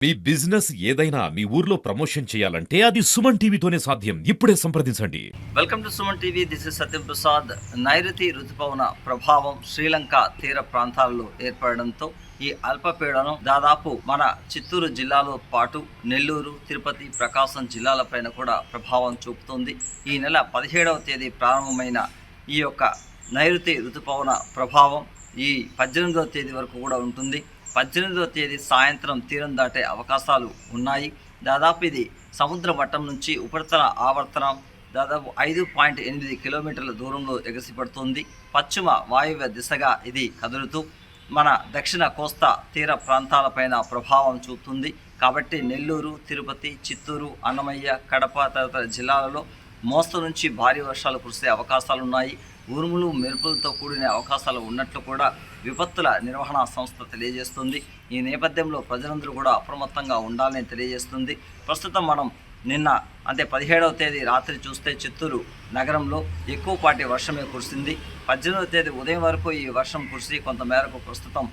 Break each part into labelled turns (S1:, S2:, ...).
S1: మీ business ఏదైనా మీ ఊర్లో promotion చేయాలంటే అది సుమన్ టీవీతోనే సాధ్యం. ఇప్పుడే సంప్రదించండి.
S2: Welcome to Suman TV. This is Satyam Prasad. నైరుతి రుతుపవన ప్రభావం శ్రీలంక తీర ప్రాంతాల్లో ఏర్పడడంతో ఈ అల్పపీడనం దాదాపు మన చిత్తూరు జిల్లాలో పాటు నెల్లూరు, తిరుపతి, ప్రకాశం జిల్లాలపైన కూడా ప్రభావం చూపుతుంది. ఈ నెల 17వ తేదీ ప్రారంభమైన ఈ యొక్క నైరుతి రుతుపవన ప్రభావం ఈ 18వ తేదీ వరకు కూడా ఉంటుంది. 18వ తేదీ సాయంత్రం తీరం దాటే అవకాశాలు ఉన్నాయి. దాదాపు ఇది సముద్ర మట్టం నుంచి ఉపరితల ఆవర్తనం దాదాపు 5.8 కిలోమీటర్ల దూరంలో ఎగసిపడుతుంది. పశ్చిమ వాయువ్య దిశగా ఇది కదులుతూ మన దక్షిణ కోస్తా తీర ప్రాంతాలపైన ప్రభావం చూపుతుంది. కాబట్టి నెల్లూరు, తిరుపతి, చిత్తూరు, అన్నమయ్య, కడప తదితర జిల్లాలలో మోస్తరు నుంచి భారీ వర్షాలు కురిసే అవకాశాలు ఉన్నాయి. ఉరుములు, మెరుపులతో కూడిన అవకాశాలు ఉన్నట్లు కూడా విపత్తుల నిర్వహణ సంస్థ తెలియజేస్తుంది. ఈ నేపథ్యంలో ప్రజలందరూ కూడా అప్రమత్తంగా ఉండాలని తెలియజేస్తుంది. ప్రస్తుతం మనం నిన్న అంటే 17వ తేదీ రాత్రి చూస్తే చిత్తూరు నగరంలో ఎక్కువపాటి వర్షమే కురిసింది. 18వ తేదీ ఉదయం వరకు ఈ వర్షం కురిసి కొంతమేరకు ప్రస్తుతం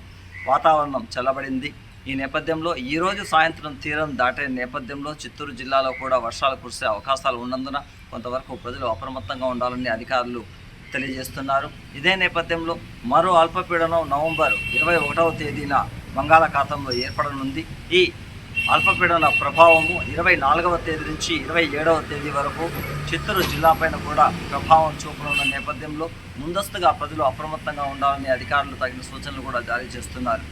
S2: వాతావరణం చల్లబడింది. ఈ నేపథ్యంలో ఈరోజు సాయంత్రం తీరం దాటే నేపథ్యంలో చిత్తూరు జిల్లాలో కూడా వర్షాలు కురిసే అవకాశాలు ఉన్నందున కొంతవరకు ప్రజలు అప్రమత్తంగా ఉండాలని అధికారులు తెలియజేస్తున్నారు. ఇదే నేపథ్యంలో మరో అల్పపీడనం నవంబర్ 21వ తేదీన బంగాళాఖాతంలో ఏర్పడనుంది. ఈ అల్పపీడన ప్రభావము 24వ తేదీ నుంచి 27వ తేదీ వరకు చిత్తూరు జిల్లాపైన కూడా ప్రభావం చూపనున్న నేపథ్యంలో ముందస్తుగా ప్రజలు అప్రమత్తంగా ఉండాలని అధికారులు తగిన సూచనలు కూడా జారీ చేస్తున్నారు.